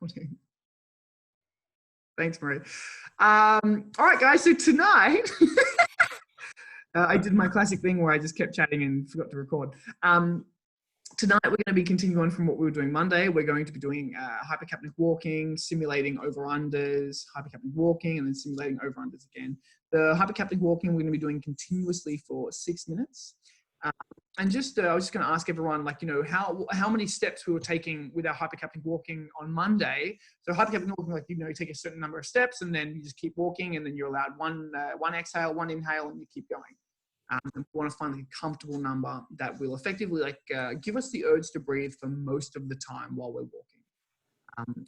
recording. Thanks, Marie. All right, guys. So tonight, I did my classic thing where I just kept chatting and forgot to record. Tonight, we're going to be continuing on from what we were doing Monday. We're going to be doing hypercapnic walking, simulating over-unders, hypercapnic walking, and then simulating over-unders again. The hypercapnic walking we're going to be doing continuously for 6 minutes. And just, I was just going to ask everyone, like, you know, how many steps we were taking with our hypercapnic walking on Monday. So hypercapnic walking, like, you know, you take a certain number of steps and then you just keep walking, and then you're allowed one exhale, one inhale, and you keep going. We want to find like a comfortable number that will effectively give us the urge to breathe for most of the time while we're walking.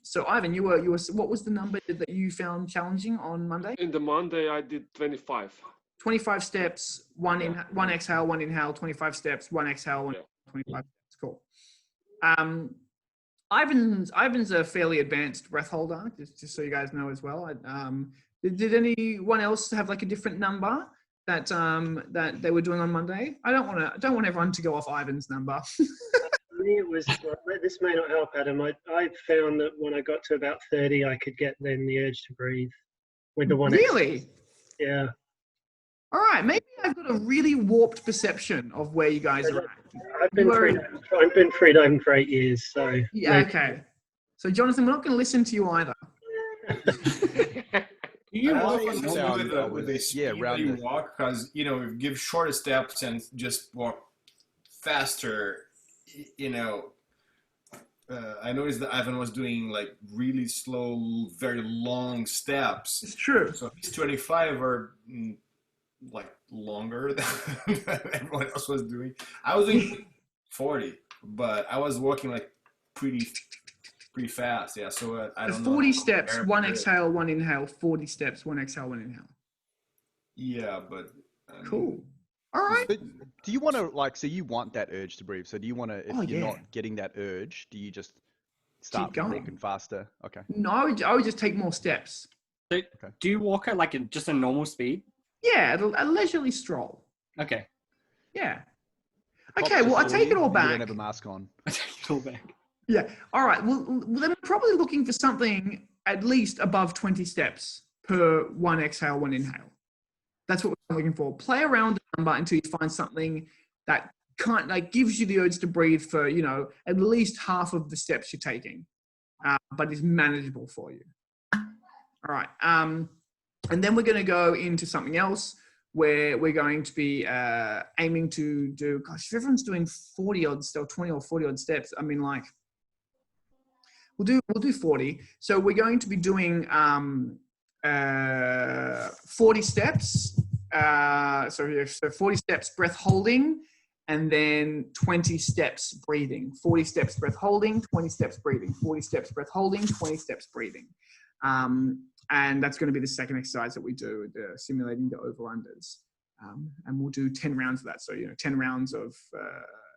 So Ivan, you were what was the number that you found challenging on Monday? In the Monday, I did 25. 25 steps, one exhale, one inhale, 25 steps, one exhale, 25 steps. Cool. Ivan's a fairly advanced breath holder, just so you guys know as well. Did anyone else have like a different number that they were doing on Monday? I don't want everyone to go off Ivan's number. For me, it was, this may not help, Adam. I found that when I got to about 30, I could get then the urge to breathe with the one. Really? Yeah. All right, maybe I've got a really warped perception of where you guys are at. I've been freediving for 8 years, so. Yeah, okay. So Jonathan, we're not going to listen to you either. Do you walk with a speed that you walk? Because, you know, give shorter steps and just walk faster, you know. I noticed that Ivan was doing like really slow, very long steps. It's true. So these 25 are like longer than everyone else was doing. I was doing 40, but I was walking like pretty fast. Yeah, so I don't know. 40 steps, one exhale, one inhale. 40 steps, one exhale, one inhale. Yeah, but cool. All right. But do you want to so you want that urge to breathe? So do you want to, if you're not getting that urge, do you just start walking faster? Okay. No, I would just take more steps. So do you walk at like just a normal speed? Yeah, a leisurely stroll. Okay. Yeah. Okay, well, I take it all back. You don't have a mask on. I take it all back. Yeah. All right. Well, then we're probably looking for something at least above 20 steps per one exhale, one inhale. That's what we're looking for. Play around the number until you find something that gives you the urge to breathe for, you know, at least half of the steps you're taking, but is manageable for you. All right. And then we're going to go into something else where we're going to be aiming to do, gosh, if everyone's doing 40 odd or 20 or 40 odd steps, I mean, like, we'll do 40. So we're going to be doing 40 steps. So 40 steps breath holding, and then 20 steps breathing. 40 steps breath holding, 20 steps breathing. 40 steps breath holding, 20 steps breathing. And that's going to be the second exercise that we do, simulating the over-unders. And we'll do 10 rounds of that. So, you know, 10 rounds of,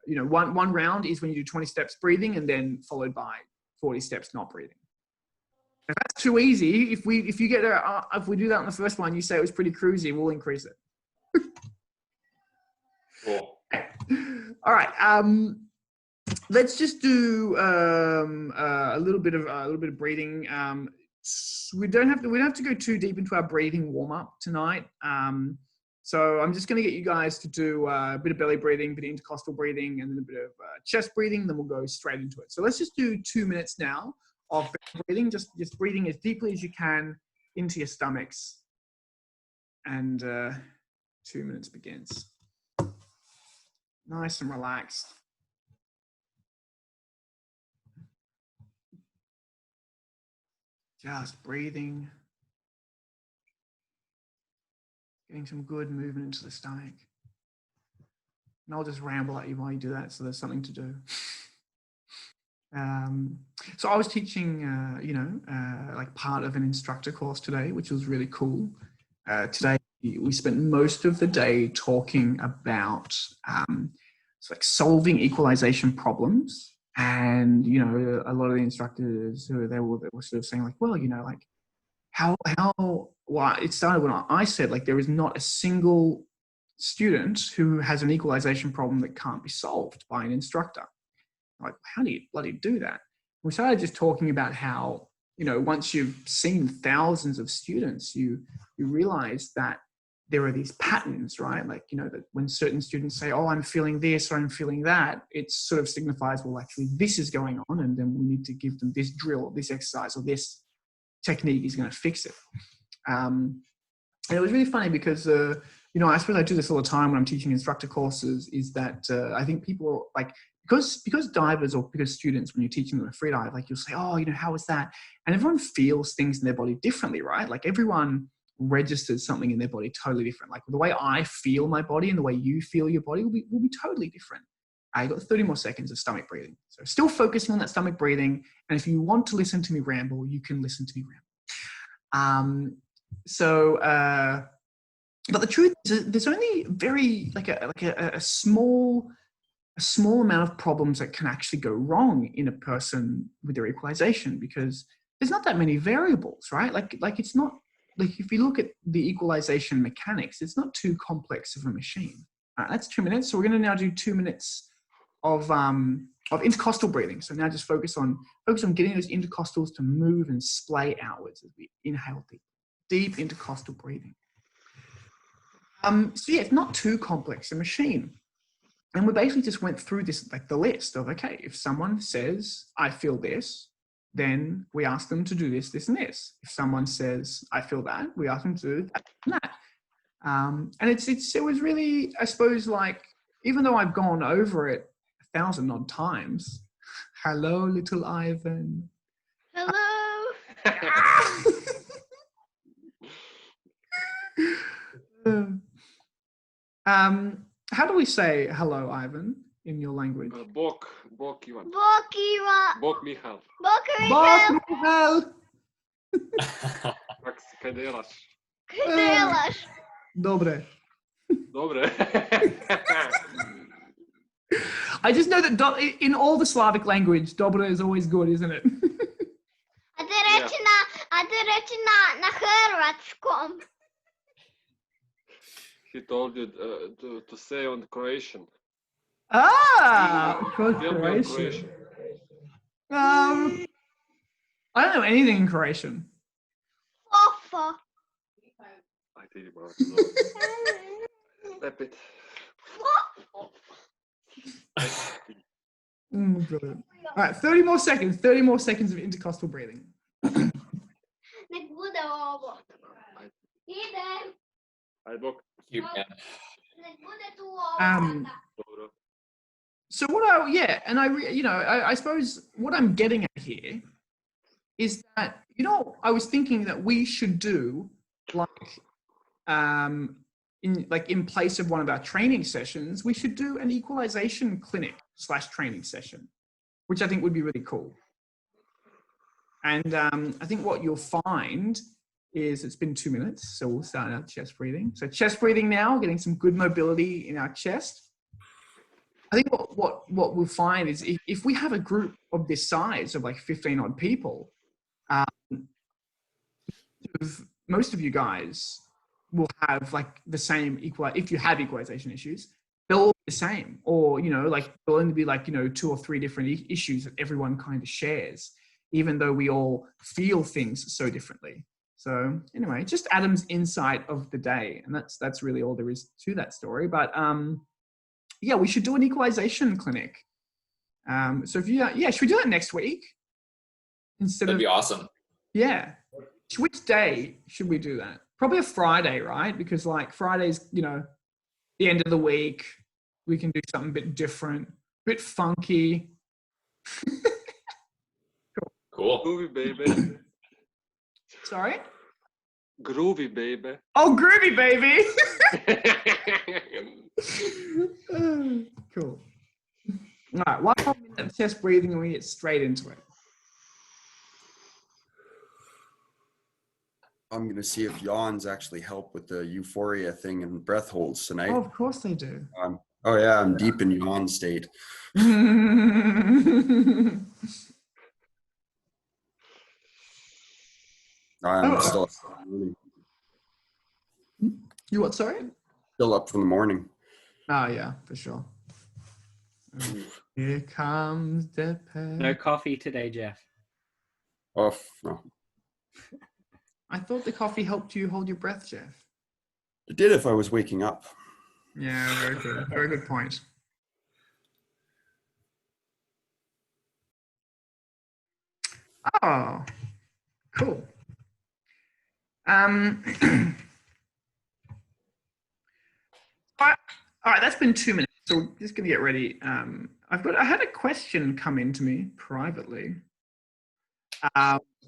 one round is when you do 20 steps breathing, and then followed by 40 steps not breathing. If that's too easy, if we do that on the first one, you say it was pretty cruisy, we'll increase it. Cool. All right. Let's just do a little bit of breathing. We don't have to go too deep into our breathing warm up tonight. So I'm just going to get you guys to do a bit of belly breathing, a bit of intercostal breathing, and then a bit of chest breathing. Then we'll go straight into it. So let's just do 2 minutes now of breathing, just breathing as deeply as you can into your stomachs. And 2 minutes begins. Nice and relaxed. Just breathing. Getting some good movement into the stomach. And I'll just ramble at you while you do that, so there's something to do. So I was teaching, like part of an instructor course today, which was really cool. Today, we spent most of the day talking about like solving equalization problems. And, you know, a lot of the instructors, they were sort of saying like, well, you know, like it started when I said, like, there is not a single student who has an equalization problem that can't be solved by an instructor. Like, how do you bloody do that? We started just talking about how once you've seen thousands of students, you realize that there are these patterns, right? Like, that when certain students say, oh, I'm feeling this or I'm feeling that, it sort of signifies, well, actually this is going on. And then we need to give them this drill, this exercise, or this technique is going to fix it. And it was really funny because, I suppose I do this all the time when I'm teaching instructor courses, is that I think people are like, because divers or because students, when you're teaching them a free dive, like you'll say, oh, how is that? And everyone feels things in their body differently, right? Like everyone registers something in their body totally different. Like the way I feel my body and the way you feel your body will be totally different. I got 30 more seconds of stomach breathing. So still focusing on that stomach breathing. And if you want to listen to me ramble, you can listen to me ramble. But the truth is there's only very a small amount of problems that can actually go wrong in a person with their equalization, because there's not that many variables, right? Like it's not like, if you look at the equalization mechanics, it's not too complex of a machine. All right, that's 2 minutes. So we're going to now do 2 minutes of intercostal breathing. So now just focus on getting those intercostals to move and splay outwards as we inhale deep intercostal breathing. So yeah, it's not too complex a machine. And we basically just went through this, like the list of, okay, if someone says, I feel this, then we ask them to do this, this, and this. If someone says, I feel that, we ask them to do that and that. And it was really, I suppose, like, even though I've gone over it 1,000 odd times, hello, little Ivan. Hello. How do we say hello, Ivan, in your language? Bok Ivan. Bok Ivan. Bok Michal. Bok Bok Michal. Michal. Kaj delaš? Kaj delaš? Dobre. Dobre. I just know that in all the Slavic language, dobre is always good, isn't it? A ty reči na hrvatskom. He told you to say on Croatian. Croatian. I don't know anything in Croatian. Fofa. I did it, bro. Repeat. Brilliant. All right, 30 more seconds. 30 more seconds of intercostal breathing. Nek bude ovo. Idem. Ajde, Bok. You can. Nek bude tu ovo. Dobro. So I suppose what I'm getting at here is that, I was thinking that we should do in place of one of our training sessions, we should do an equalization clinic / training session, which I think would be really cool. And I think what you'll find is it's been 2 minutes, so we'll start our chest breathing. So chest breathing now, getting some good mobility in our chest. I think what we'll find is if we have a group of this size of like 15 odd people, most of you guys will have like the same if you have equalization issues, they'll all be the same, or there'll only be 2 or 3 different issues that everyone kind of shares, even though we all feel things so differently. So anyway, just Adam's insight of the day, and that's really all there is to that story. But yeah, we should do an equalization clinic. So should we do that next week? That'd be awesome. Yeah. Which day should we do that? Probably a Friday, right? Because Friday's, the end of the week. We can do something a bit different, a bit funky. Cool. Groovy, baby. Sorry? Groovy, baby. Oh, groovy, baby. Cool. All right, 1 more minute of chest breathing and we get straight into it. I'm going to see if yawns actually help with the euphoria thing and breath holds tonight. Oh, of course they do. I'm deep in yawn state. I'm still up from the morning. You what, sorry? Still up from the morning. Oh, yeah, for sure. Here comes the pain. No coffee today, Jeff. Oh, no. I thought the coffee helped you hold your breath, Jeff. It did if I was waking up. Yeah, very good. Very good point. Oh, cool. All right, that's been 2 minutes. So we're just gonna get ready. I had a question come into me privately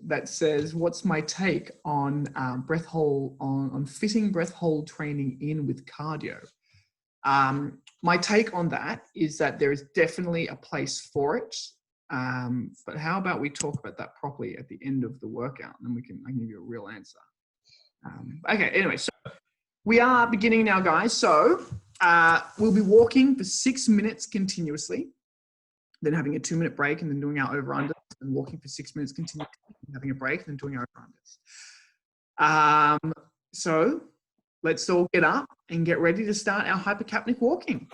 that says, "What's my take on breath hold on fitting breath hold training in with cardio?" My take on that is that there is definitely a place for it. But how about we talk about that properly at the end of the workout, and then I can give you a real answer. Okay. Anyway, so we are beginning now, guys. So we'll be walking for 6 minutes continuously, then having a 2-minute break, and then doing our over-unders, and walking for 6 minutes continuously, having a break, and then doing our over-unders. So let's all get up and get ready to start our hypercapnic walking.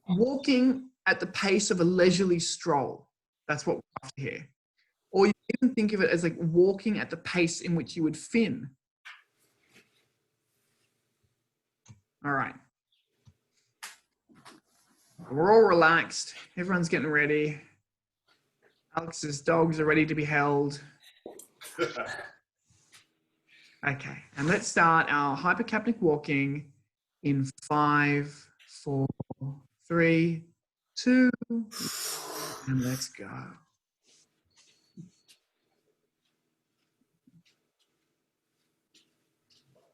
Walking at the pace of a leisurely stroll. That's what we have to hear. Or you can think of it as like walking at the pace in which you would fin. All right. We're all relaxed. Everyone's getting ready. Alex's dogs are ready to be held. Okay, and let's start our hypercapnic walking in 5, 4, 3, 2, and let's go.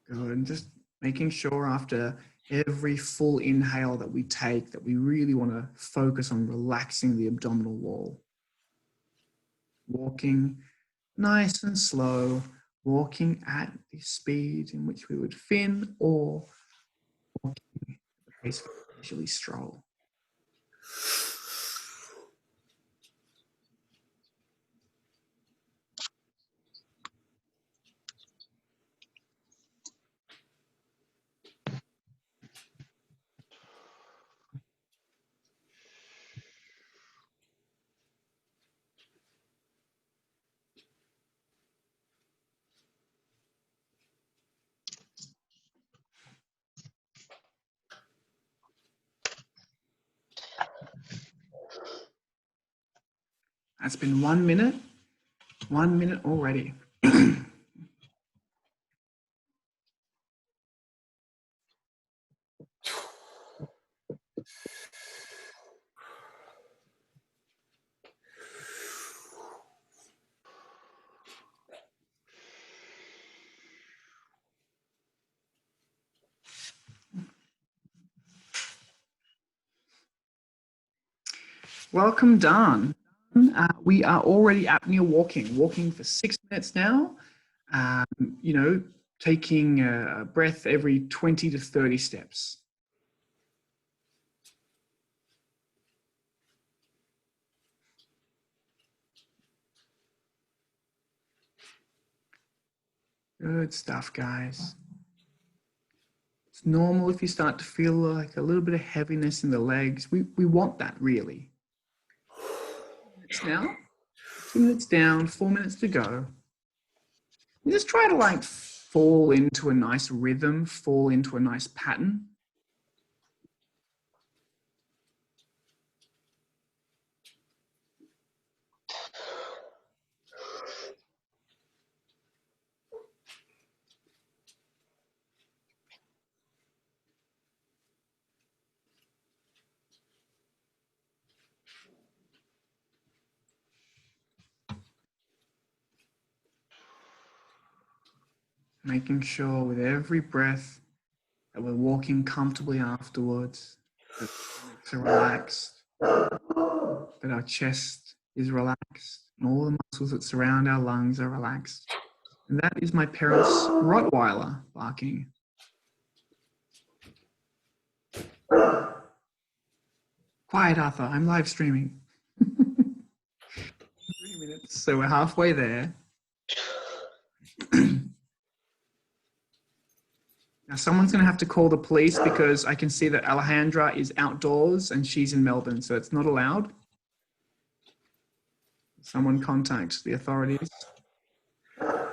Good, and just making sure after every full inhale that we take that we really want to focus on relaxing the abdominal wall. Walking nice and slow, walking at the speed in which we would fin, or walking at the pace of a leisurely stroll. That's been 1 minute. 1 minute already. Welcome, Dan. We are already apnea walking for 6 minutes now. Taking a breath every 20 to 30 steps. Good stuff, guys. It's normal if you start to feel like a little bit of heaviness in the legs. We want that, really. 2 minutes now. 2 minutes down, 4 minutes to go. You just try to fall into a nice rhythm, fall into a nice pattern. Making sure with every breath that we're walking comfortably afterwards, that our are relaxed, that our chest is relaxed, and all the muscles that surround our lungs are relaxed. And that is my parents' Rottweiler barking. Quiet, Arthur, I'm live streaming. 3 minutes, so we're halfway there. Now, someone's going to have to call the police because I can see that Alejandra is outdoors and she's in Melbourne, so it's not allowed. Someone contact the authorities. I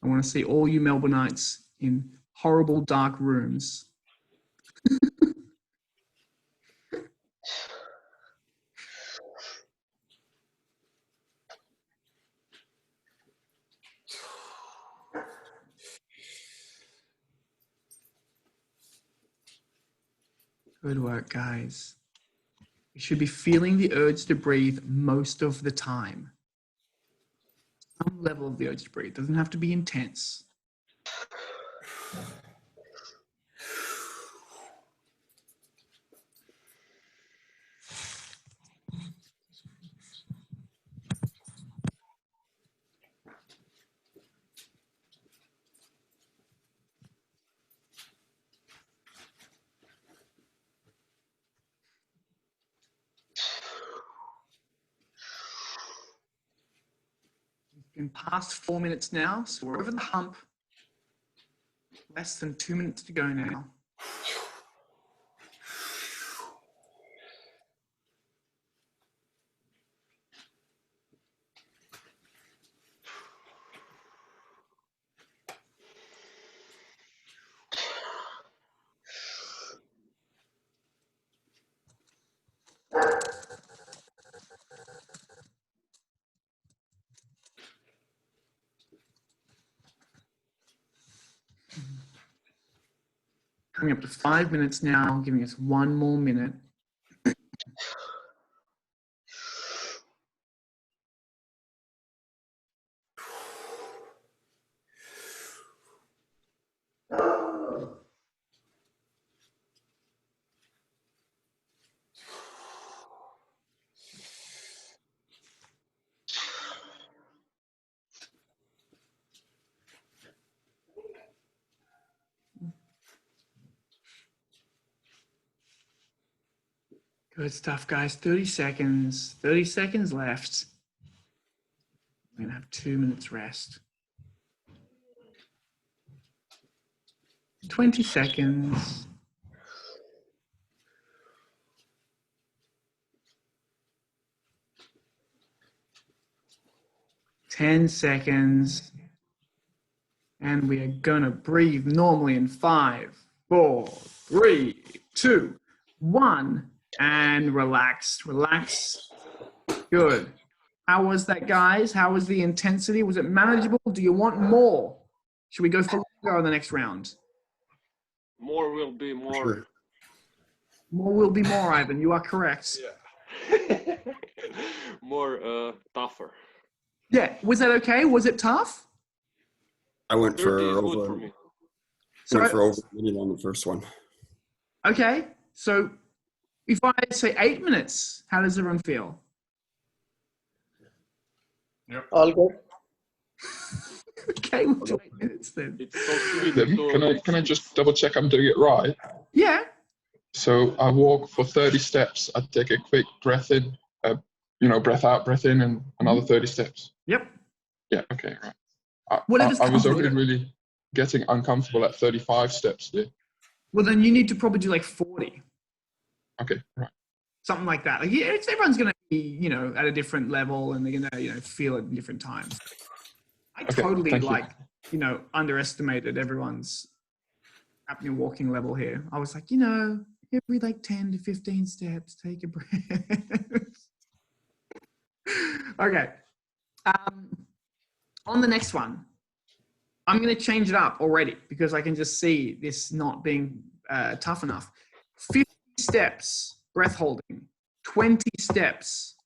want to see all you Melbourneites in horrible dark rooms. Good work, guys. You should be feeling the urge to breathe most of the time. Some level of the urge to breathe. Doesn't have to be intense. Been past 4 minutes now, so we're over the hump. Less than 2 minutes to go now. Coming up to 5 minutes now, giving us 1 more minute. Good stuff, guys. 30 seconds. 30 seconds left. We're going to have 2 minutes rest. 20 seconds. 10 seconds. And we are going to breathe normally in 5, 4, 3, 2, 1. And relax, relax. Good. How was that, guys? How was the intensity? Was it manageable? Do you want more? Should we go for longer on the next round? More will be more. Sure. More will be more, Ivan. You are correct. Yeah. More tougher. Yeah. Was that okay? Was it tough? I went 30 for is good over. for me. Went for over a minute on the first one. Okay. So if I say 8 minutes, how does everyone feel? Yep. All good. Okay, we'll do 8 minutes then. It's so sweet. Can I just double check I'm doing it right? Yeah. So I walk for 30 steps. I take a quick breath in, breath out, breath in, and another 30 steps. Yep. Yeah. Okay. Right. Whatever's I was comfortable. only really getting uncomfortable at 35 steps there. Well, then you need to probably do like 40. Okay. Right. Something like that. Like, yeah, everyone's going to be, at a different level, and they're going to, feel it in different times. I totally underestimated everyone's apnea walking level here. I was like, every like 10 to 15 steps, take a breath. Okay. On the next one, I'm going to change it up already because I can just see this not being tough enough. 50 steps, breath holding. 20 steps.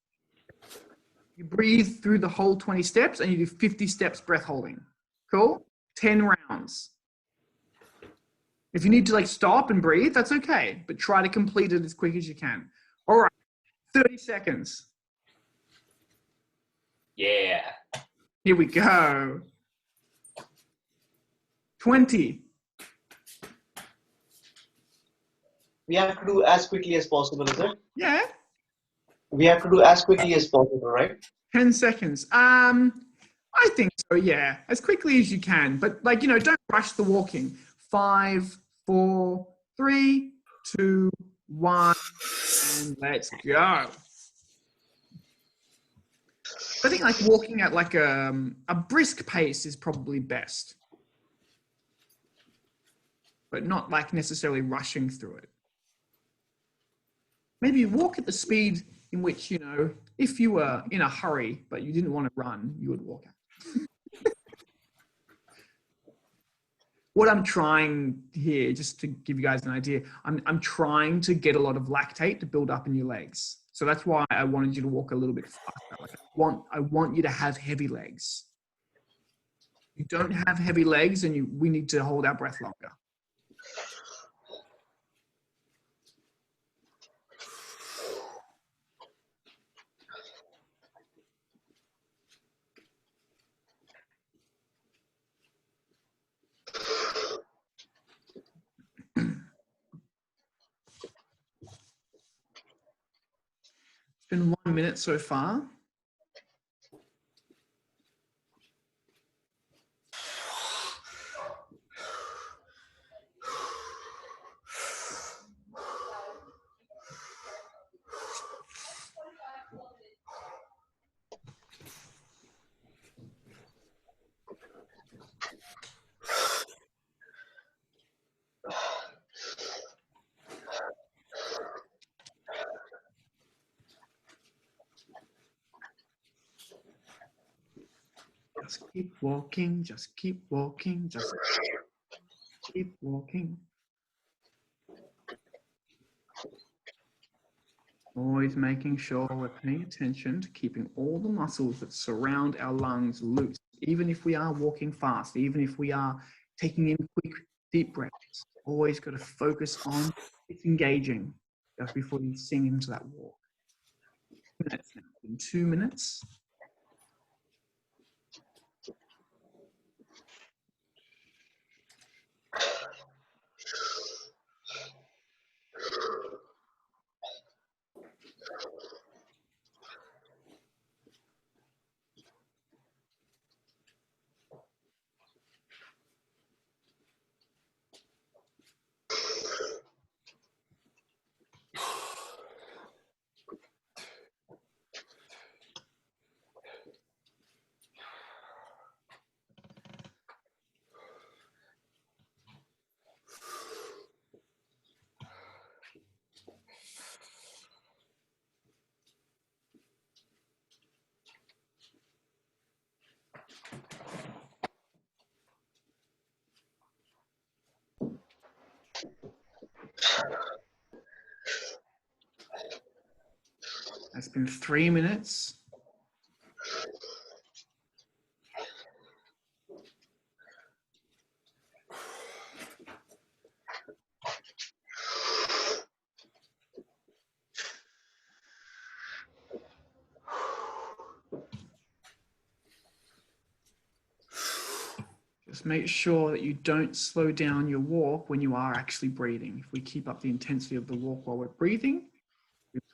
You breathe through the whole 20 steps and you do 50 steps breath holding. Cool? 10 rounds. If you need to stop and breathe, that's okay. But try to complete it as quick as you can. All right. 30 seconds. Yeah. Here we go. 20. We have to do as quickly as possible, is it? Yeah. We have to do as quickly as possible, right? 10 seconds. I think so, yeah. As quickly as you can. But don't rush the walking. 5, 4, 3, 2, 1, and let's go. I think like walking at like a brisk pace is probably best, but not like necessarily rushing through it. Maybe walk at the speed in which, you know, if you were in a hurry, but you didn't want to run, you would walk at. What I'm trying here, just to give you guys an idea, I'm trying to get a lot of lactate to build up in your legs. So that's why I wanted you to walk a little bit faster. Like I want you to have heavy legs. You don't have heavy legs, and we need to hold our breath longer. It's been 1 minute so far. Just keep walking, just keep walking, just keep walking. Always making sure we're paying attention to keeping all the muscles that surround our lungs loose, even if we are walking fast, even if we are taking in quick, deep breaths. Always got to focus on it's engaging just before you sink into that walk. 2 minutes now. In 2 minutes. That's been 3 minutes. Just make sure that you don't slow down your walk when you are actually breathing. If we keep up the intensity of the walk while we're breathing, it's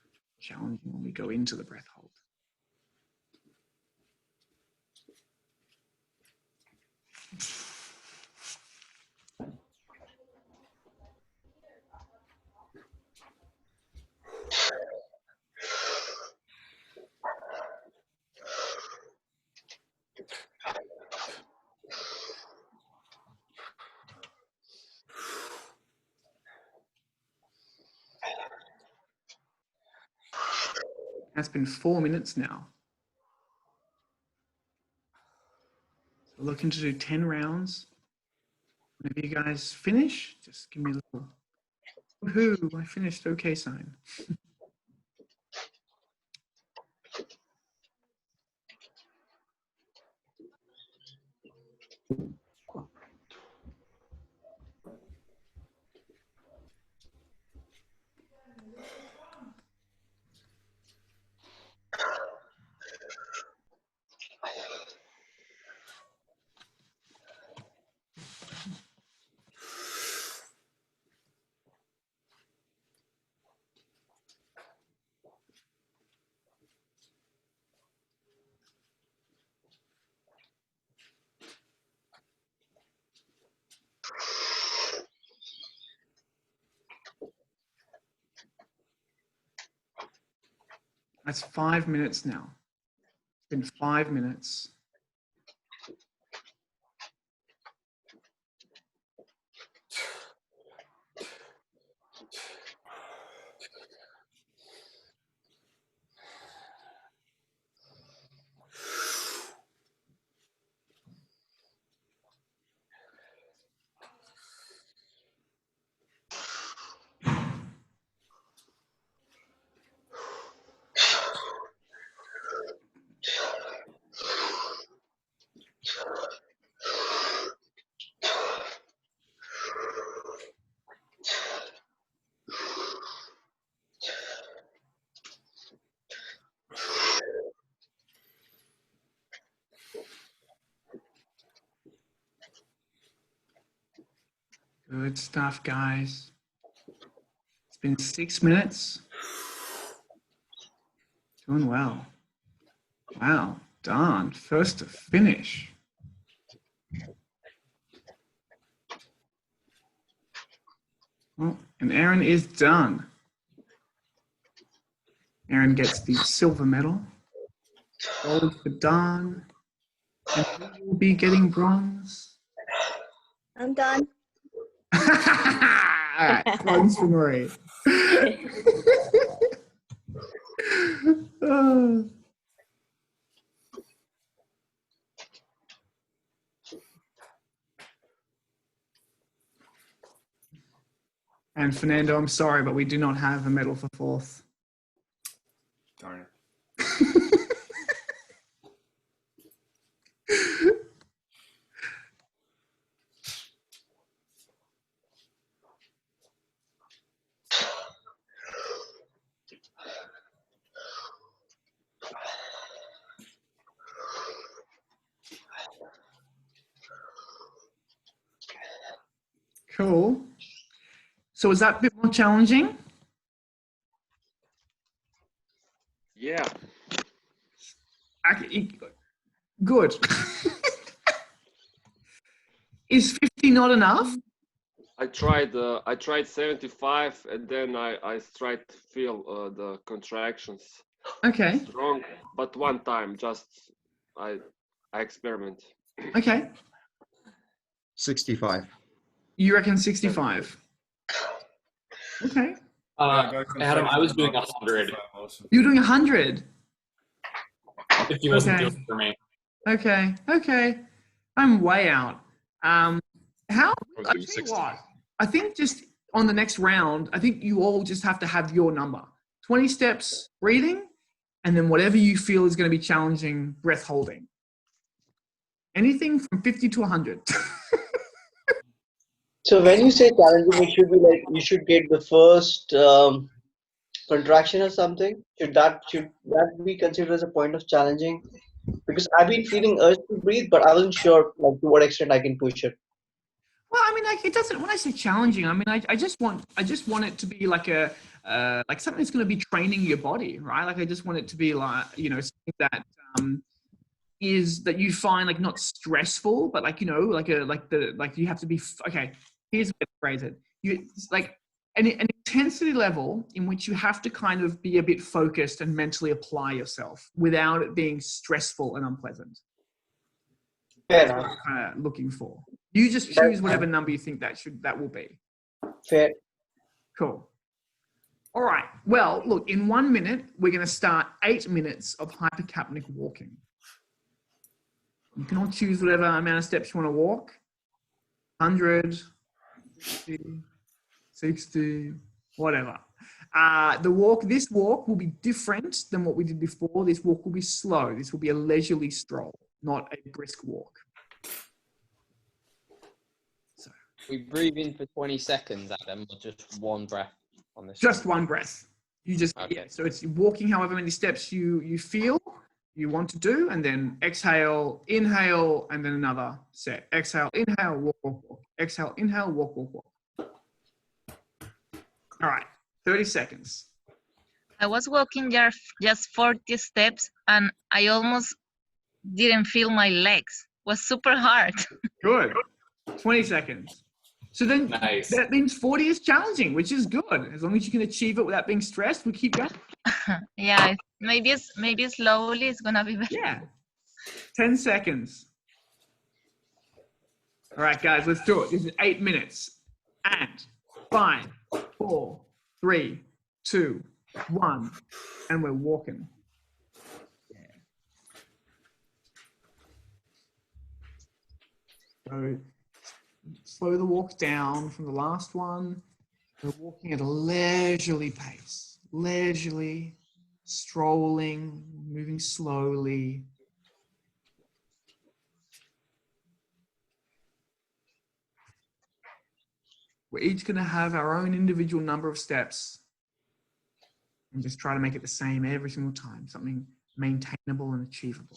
challenging when we go into the breath hold. That's been 4 minutes now. So we're looking to do 10 rounds. Maybe you guys finish. Just give me a little, woohoo, I finished okay sign. That's 5 minutes now. It's been 5 minutes. Good stuff, guys. It's been 6 minutes. Doing well. Wow, done. First to finish. Well, and Aaron is done. Aaron gets the silver medal. Gold for Dan. And who will be getting bronze? I'm done. All right, bronze for Marie. Oh. And Fernando, I'm sorry, but we do not have a medal for fourth. Darn it. Cool. So is that a bit more challenging? Yeah. Good. Is 50 not enough? I tried 75, and then I tried to feel the contractions. Okay. Strong, but one time, just I experiment. Okay. 65. You reckon 65? Okay. Adam, I was doing 100. You're doing 100? 50 wasn't doing it for me. Okay. Okay. I'm way out. I tell you what, I think just on the next round, I think you all just have to have your number. 20 steps breathing, and then whatever you feel is going to be challenging, breath holding. Anything from 50 to 100. So when you say challenging, it should be like you should get the first contraction or something. Should that be considered as a point of challenging? Because I've been feeling urge to breathe, but I wasn't sure like to what extent I can push it. Well, I mean, like it doesn't. When I say challenging, I mean I just want it to be like a like something that's going to be training your body, right? Like I just want it to be like something that is that you find like not stressful, but like like you have to be okay. Here's the way to phrase it. It's like an intensity level in which you have to kind of be a bit focused and mentally apply yourself without it being stressful and unpleasant. Fair That's what I'm kind of looking for. You just choose whatever number you think that will be. Fair. Cool. All right. Well, look, in 1 minute, we're going to start 8 minutes of hypercapnic walking. You can all choose whatever amount of steps you want to walk. 100, 50, 60, whatever. This walk will be different than what we did before. This walk will be slow. This will be a leisurely stroll, not a brisk walk. So we breathe in for 20 seconds, Adam, or just one breath on this? Just one breath. You just, okay. Yeah, so it's walking however many steps you feel you want to do, and then exhale, inhale, and then another set. Exhale, inhale, walk, walk, walk. Exhale, inhale, walk, walk, walk. All right, 30 seconds. I was walking just 40 steps, and I almost didn't feel my legs. It was super hard. Good. 20 seconds. So then Nice. that means 40 is challenging, which is good. As long as you can achieve it without being stressed, we keep going. Yeah, maybe slowly it's gonna be better. Yeah. 10 seconds. All right, guys, let's do it. This is 8 minutes. And 5, 4, 3, 2, 1. And we're walking. So slow the walk down from the last one. We're walking at a leisurely pace. Leisurely, strolling, moving slowly. We're each going to have our own individual number of steps and just try to make it the same every single time, something maintainable and achievable.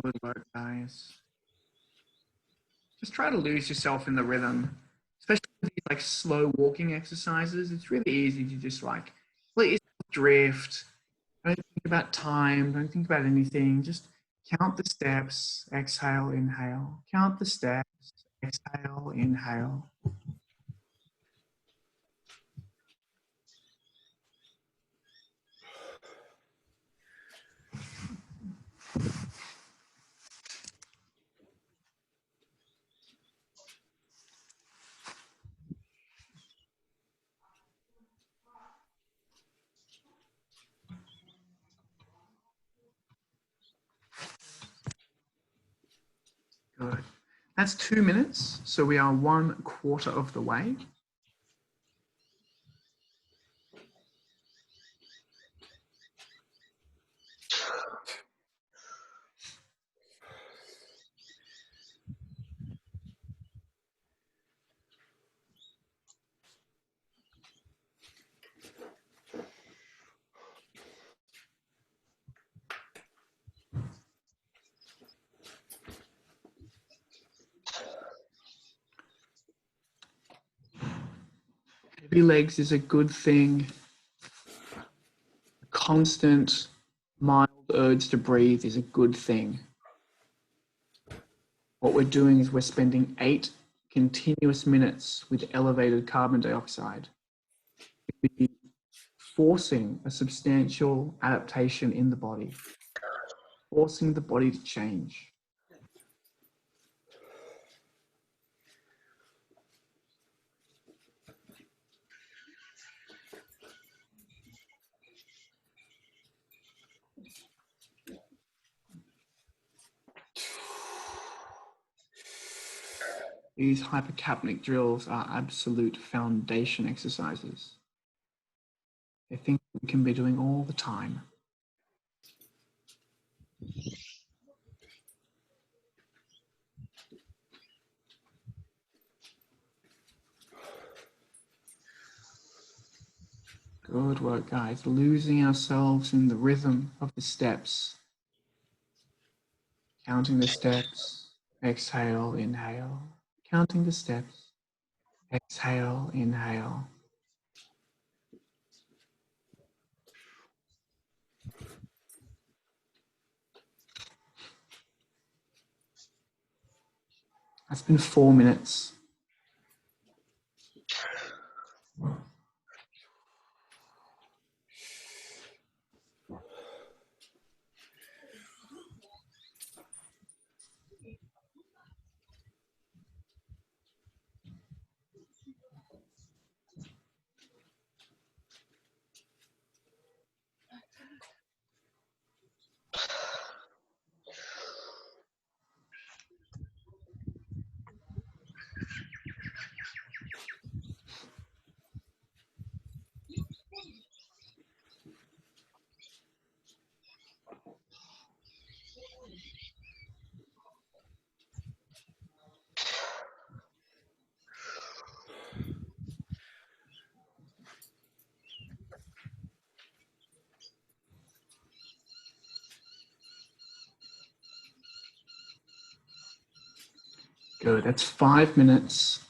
Good work, guys. Just try to lose yourself in the rhythm, especially with these like slow walking exercises. It's really easy to just like let yourself drift. Don't think about time. Don't think about anything. Just count the steps. Exhale, inhale. Count the steps. Exhale, inhale. Good. That's 2 minutes, so we are 1/4 of the way. Heavy legs is a good thing. Constant, mild urge to breathe is a good thing. What we're doing is we're spending 8 continuous minutes with elevated carbon dioxide. We're forcing a substantial adaptation in the body, forcing the body to change. These hyperapnic drills are absolute foundation exercises. They're things we can be doing all the time. Good work, guys. Losing ourselves in the rhythm of the steps. Counting the steps. Exhale, inhale. Counting the steps. Exhale, inhale. That's been 4 minutes. Good. That's 5 minutes.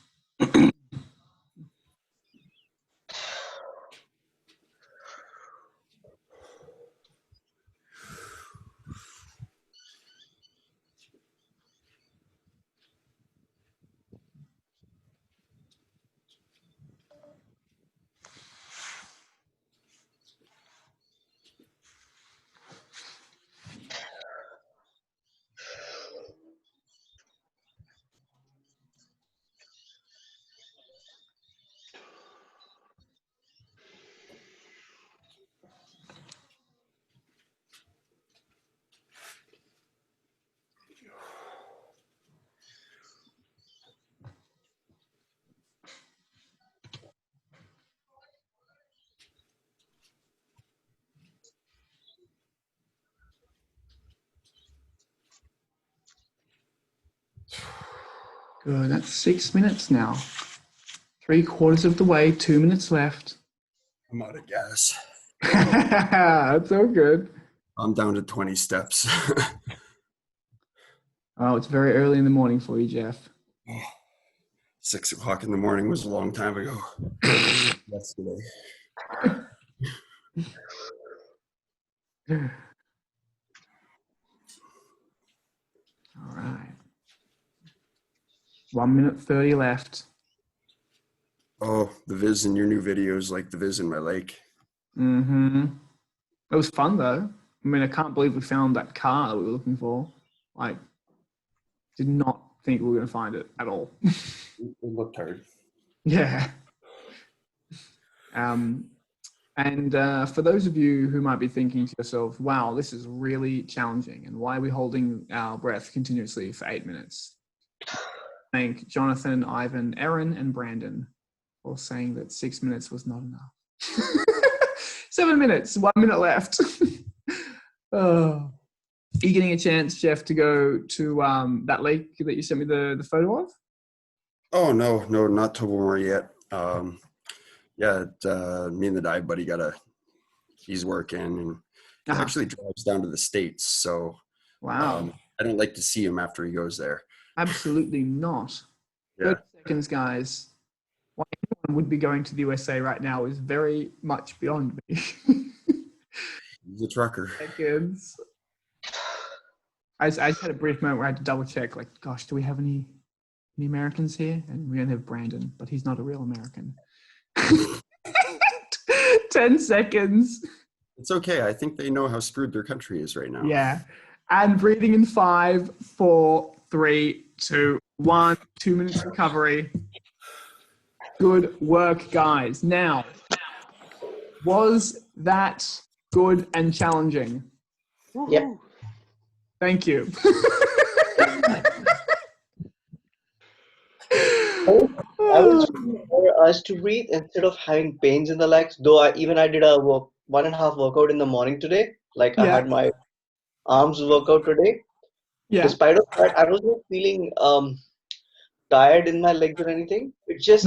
Good. That's 6 minutes now. 3/4 of the way. 2 minutes left. I'm out of gas. That's so good. I'm down to 20 steps. Oh, it's very early in the morning for you, Jeff. 6 o'clock in the morning was a long time ago. Yesterday. All right. 1 minute 30 left. Oh, the viz in your new videos, like the viz in my lake. Mm-hmm. It was fun though. I mean, I can't believe we found that car that we were looking for. Like, did not think we were going to find it at all. It looked hard. Yeah. And for those of you who might be thinking to yourself, wow, this is really challenging. And why are we holding our breath continuously for 8 minutes? Thank Jonathan, Ivan, Erin, and Brandon for saying that 6 minutes was not enough. 7 minutes, 1 minute left. Oh. Are you getting a chance, Jeff, to go to that lake that you sent me the photo of? Oh, no, not Tobermory yet. Me and the dive buddy he's working and he actually drives down to the States. So wow. I don't like to see him after he goes there. Absolutely not. Yeah. 30 seconds, guys. Why anyone would be going to the USA right now is very much beyond me. He's a trucker. Seconds. I just had a brief moment where I had to double check, like, gosh, do we have any Americans here? And we only have Brandon, but he's not a real American. 10 seconds. It's okay. I think they know how screwed their country is right now. Yeah. And breathing in 5, 4, 3, 2, 1. 2 minutes recovery. Good work, guys. Now, was that good and challenging? Yep. Thank you. I was for us to breathe instead of having pains in the legs. Though I did a 1.5 workout in the morning today. Like I had my arms workout today. Yeah. Despite of that, I was not feeling tired in my legs or anything. It's just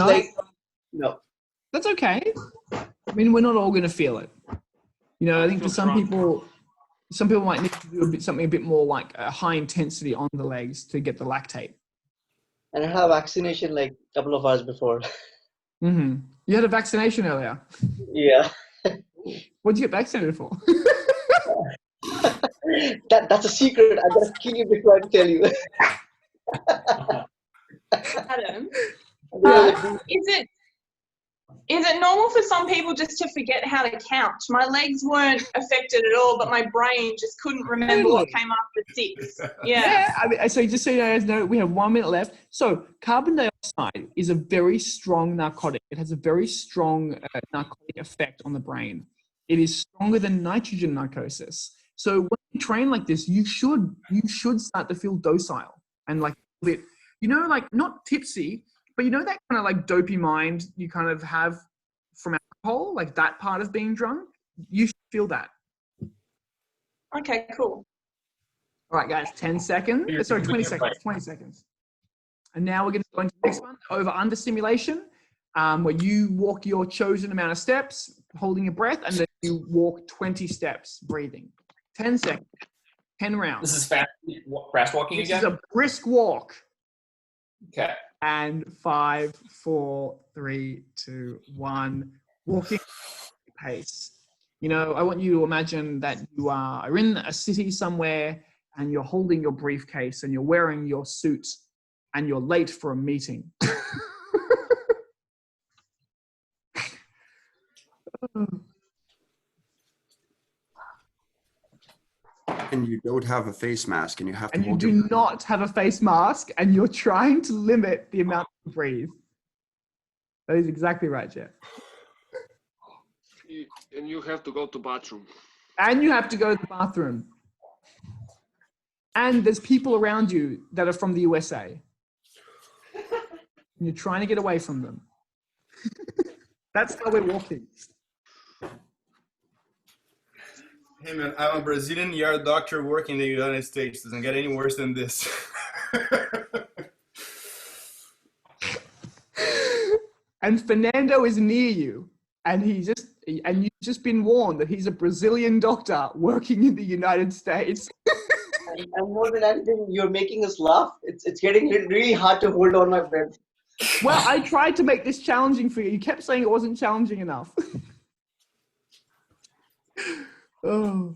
no. That's okay. I mean, we're not all going to feel it. You know, I think for some people might need to do something a bit more like a high intensity on the legs to get the lactate. And I had a vaccination like a couple of hours before. Mm-hmm. You had a vaccination earlier? Yeah. What did you get vaccinated for? That's a secret. I'm going to kill you before I tell you. Adam, is it normal for some people just to forget how to count? My legs weren't affected at all, but my brain just couldn't remember what came after 6. Yeah. I mean, so just so you guys know, we have 1 minute left. So carbon dioxide is a very strong narcotic. It has a very strong narcotic effect on the brain. It is stronger than nitrogen narcosis. So when you train like this, you should start to feel docile and like a bit, you know, like not tipsy, but you know that kind of like dopey mind you kind of have from alcohol, like that part of being drunk? You should feel that. Okay, cool. All right, guys, 10 seconds. Sorry, 20 seconds. 20 seconds. And now we're going to go into the next one, over-under stimulation, where you walk your chosen amount of steps, holding your breath, and then you walk 20 steps, breathing. 10 seconds. 10 rounds. This is fast walking again? This is a brisk walk. Okay. And 5, 4, 3, 2, 1. Walking pace. You know, I want you to imagine that you are in a city somewhere and you're holding your briefcase and you're wearing your suit and you're late for a meeting. And you don't have a face mask, and you have to. And you do not have a face mask, and you're trying to limit the amount you breathe. That is exactly right, Jeff. And you have to go to bathroom. And you have to go to the bathroom. And there's people around you that are from the USA. And you're trying to get away from them. That's how we're walking. Hey man, I'm a Brazilian ER doctor working in the United States. Doesn't get any worse than this. And Fernando is near you, and you've just been warned that he's a Brazilian doctor working in the United States. And more than anything, you're making us laugh. It's getting really hard to hold on my breath. Well, I tried to make this challenging for you. You kept saying it wasn't challenging enough. Oh.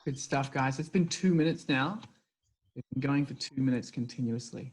Good stuff, guys. It's been 2 minutes now. We've been going for 2 minutes continuously.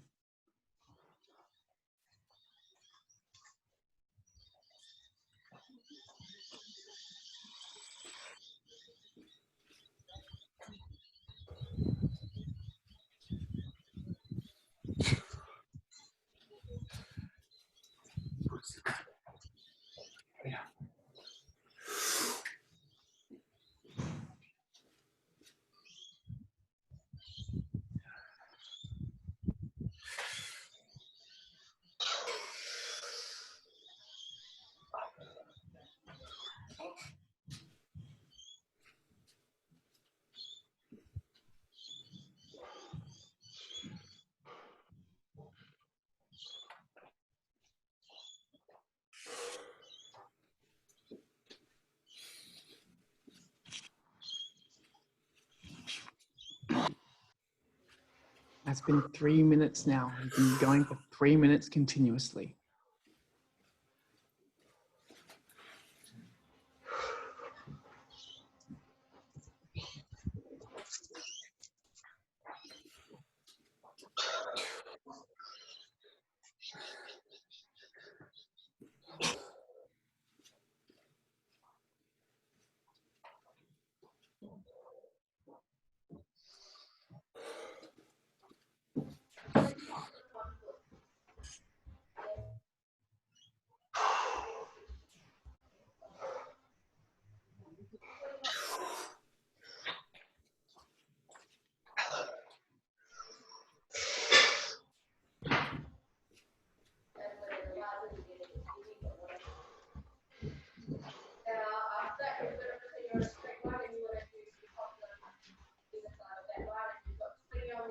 That's been 3 minutes now. You've been going for 3 minutes continuously.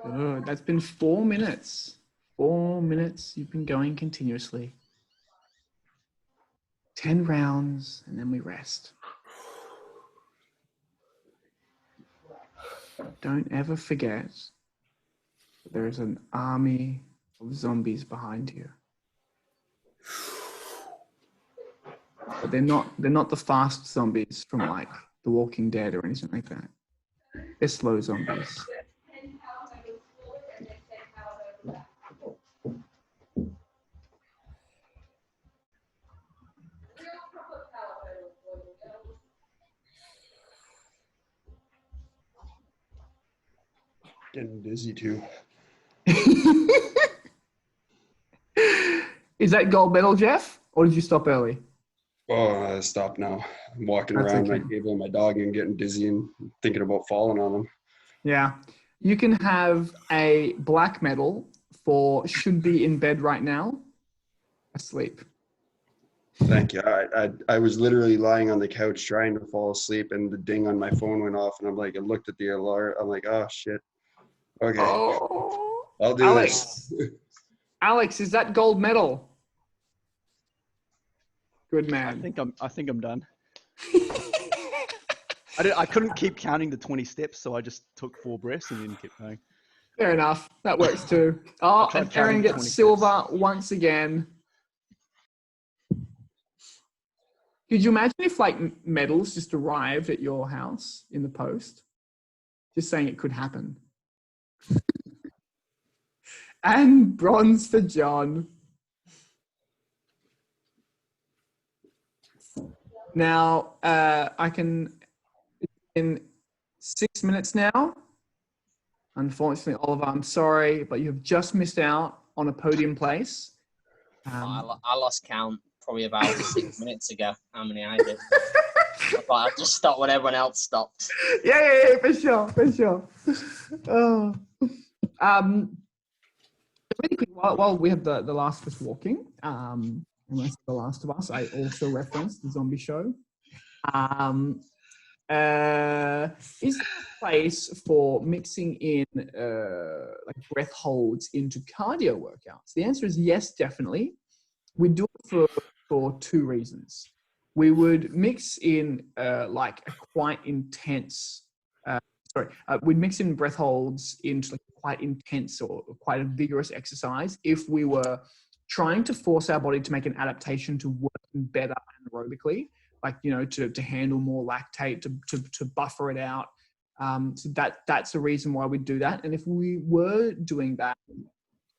Good. That's been 4 minutes. 4 minutes you've been going continuously. 10 rounds, and then we rest. Don't ever forget that there is an army of zombies behind you. But they're not the fast zombies from like The Walking Dead or anything like that. They're slow zombies. Getting dizzy too. Is that gold medal, Jeff? Or did you stop early? Oh, I stopped now. I'm walking That's around okay. my table and my dog and getting dizzy and thinking about falling on them. Yeah. You can have a black medal for should be in bed right now, asleep. Thank you. I was literally lying on the couch trying to fall asleep, and the ding on my phone went off, and I'm like, I looked at the alert. I'm like, oh shit. Okay, I'll do Alex. this. Alex, is that gold medal? Good man. I think I'm done. I couldn't keep counting the 20 steps, so I just took 4 breaths and then kept going. Fair enough. That works too. Oh, and Aaron gets silver once again. Could you imagine if like medals just arrived at your house in the post? Just saying it could happen. And bronze for John. Now, I can, in 6 minutes now. Unfortunately, Oliver, I'm sorry, but you have just missed out on a podium place. I lost count probably about 6 minutes ago, how many I did. But I'll just stop when everyone else stops. Yeah, for sure. Oh. Really quick, while we have the Last of Us walking, unless The Last of Us, I also referenced the zombie show. Is there a place for mixing in like breath holds into cardio workouts? The answer is yes, definitely. We do it for 2 reasons. We would mix in like a quite intense, we'd mix in breath holds into like quite intense or quite a vigorous exercise if we were trying to force our body to make an adaptation to working better anaerobically, like, you know, to handle more lactate, to buffer it out. So that's the reason why we do that. And if we were doing that,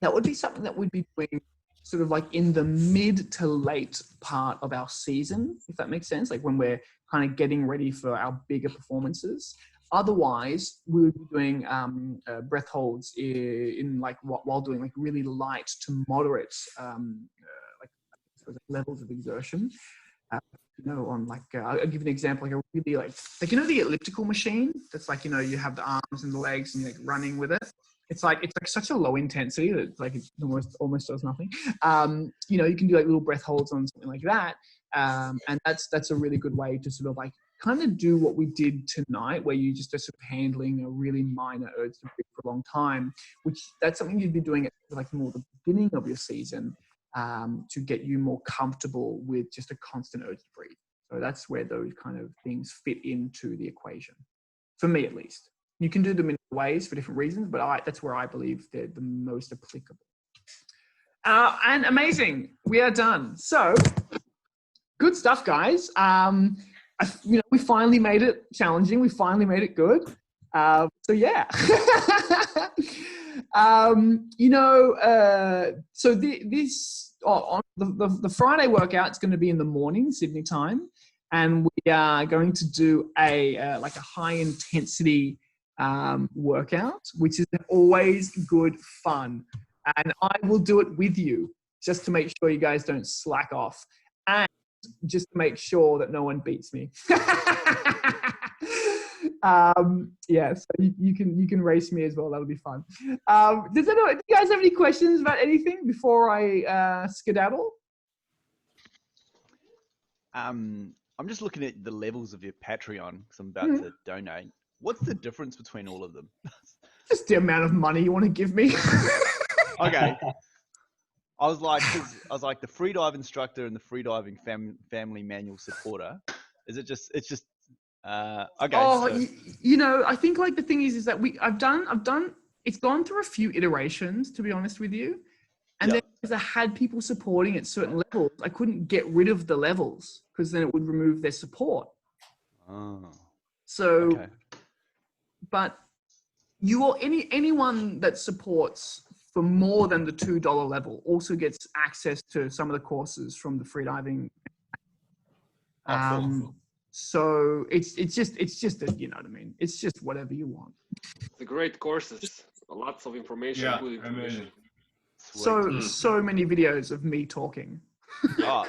that would be something that we'd be doing sort of like in the mid to late part of our season, if that makes sense, like when we're kind of getting ready for our bigger performances. Otherwise, we would be doing breath holds in like while doing like really light to moderate like levels of exertion. You know, on like I'll give you an example, like a really like you know the elliptical machine that's like, you know, you have the arms and the legs and you're like running with it. It's like such a low intensity that it's like it almost does nothing. You know, you can do like little breath holds on something like that, and that's a really good way to sort of like kind of do what we did tonight, where you just are sort of handling a really minor urge to breathe for a long time, which that's something you'd be doing at like more the beginning of your season. To get you more comfortable with just a constant urge to breathe. So that's where those kind of things fit into the equation, for me at least. You can do them in ways for different reasons, but that's where I believe they're the most applicable. And amazing, we are done. So good stuff, guys. You know, we finally made it challenging. We finally made it good. So yeah. You know, so on the Friday workout is going to be in the morning, Sydney time, and we are going to do a like a high intensity workout, which is always good fun, and I will do it with you just to make sure you guys don't slack off, and just to make sure that no one beats me. Yeah, so you can race me as well. That'll be fun. Do you guys have any questions about anything before I skedaddle? I'm just looking at the levels of your Patreon because I'm about to donate. What's the difference between all of them? Just the amount of money you want to give me. Okay. I was like the freedive instructor and the freediving family manual supporter. Is it just? It's just. Okay. Oh, so. you know, I think like the thing is that I've done. It's gone through a few iterations, to be honest with you, and then because I had people supporting at certain levels, I couldn't get rid of the levels because then it would remove their support. Oh. So, okay. But anyone that supports for more than the $2 level also gets access to some of the courses from the freediving. So it's just you know what I mean. It's just whatever you want. The great courses, lots of information. Yeah, good information. So many videos of me talking. Oh,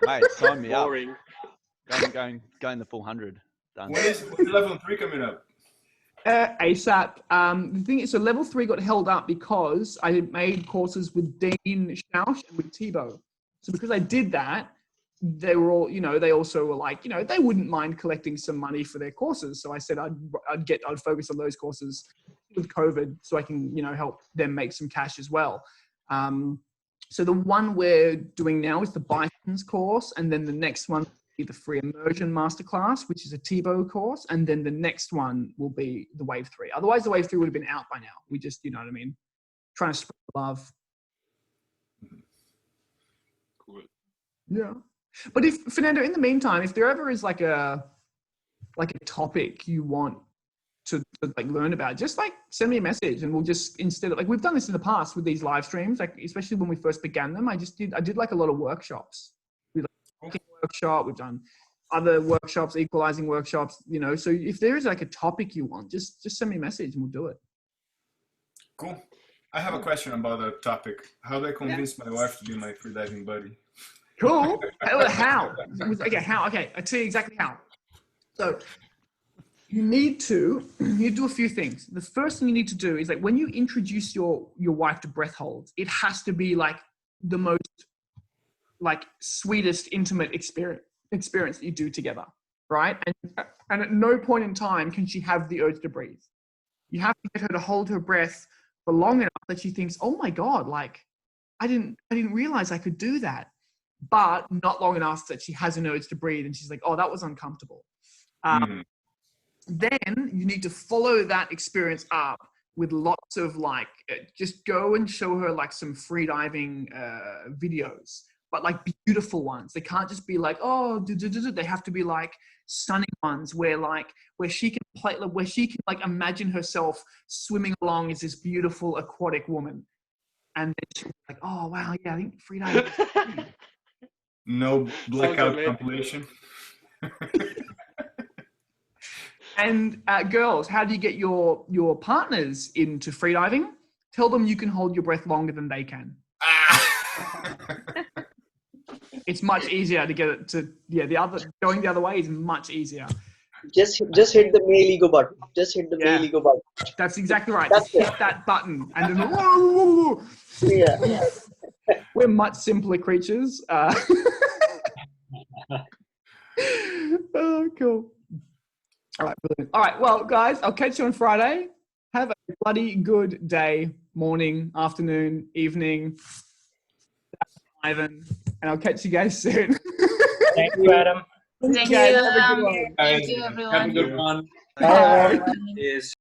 mate, sign me up. Boring. Going the full 100. Done. When is level 3 coming up? ASAP. The thing is, so level 3 got held up because I made courses with Dean Schausch and with Tebow. So because I did that, they were all, they also were like, they wouldn't mind collecting some money for their courses. So I said I'd focus on those courses with COVID so I can, help them make some cash as well. So the one we're doing now is the Bisons course, and then the next one will be the Free Immersion Masterclass, which is a Tebow course, and then the next one will be the Wave 3. Otherwise, the Wave 3 would have been out by now. We just, trying to spread love. Cool. Yeah. But if, Fernando, in the meantime, if there ever is like a topic you want to learn about, just send me a message and we'll just, instead of we've done this in the past with these live streams, especially when we first began them, I did a lot of workshops. We did a workshop, we've done other workshops, equalizing workshops, so if there is a topic you want, just send me a message and we'll do it. Cool. I have a question about the topic. How do I convince my wife to be my freediving buddy? Cool. How? Okay, how? Okay, I'll tell you exactly how. So you need to do a few things. The first thing you need to do is when you introduce your wife to breath holds, it has to be the most sweetest, intimate experience that you do together, right? And at no point in time can she have the urge to breathe. You have to get her to hold her breath for long enough that she thinks, oh my God, I didn't realize I could do that. But not long enough that she has an urge to breathe and she's like, oh, that was uncomfortable. Then you need to follow that experience up with lots of just go and show her some freediving videos, but beautiful ones. They can't just be oh, they have to be stunning ones where she can play, where she can imagine herself swimming along as this beautiful aquatic woman. And then she'll be oh, wow, yeah, I think freediving is funny. No blackout compilation. And girls, how do you get your partners into freediving? Tell them you can hold your breath longer than they can. It's much easier to get it to going the other way is much easier. Just hit the male ego button. Just hit the male ego button. That's exactly right. Just hit that button and then yeah. We're much simpler creatures. Oh, cool. All right, brilliant. All right, well, guys, I'll catch you on Friday. Have a bloody good day, morning, afternoon, evening, Ivan, and I'll catch you guys soon. Thank you, Adam. Thank you. Have a good one. Thank you, everyone. Have a good one. Bye. Cheers.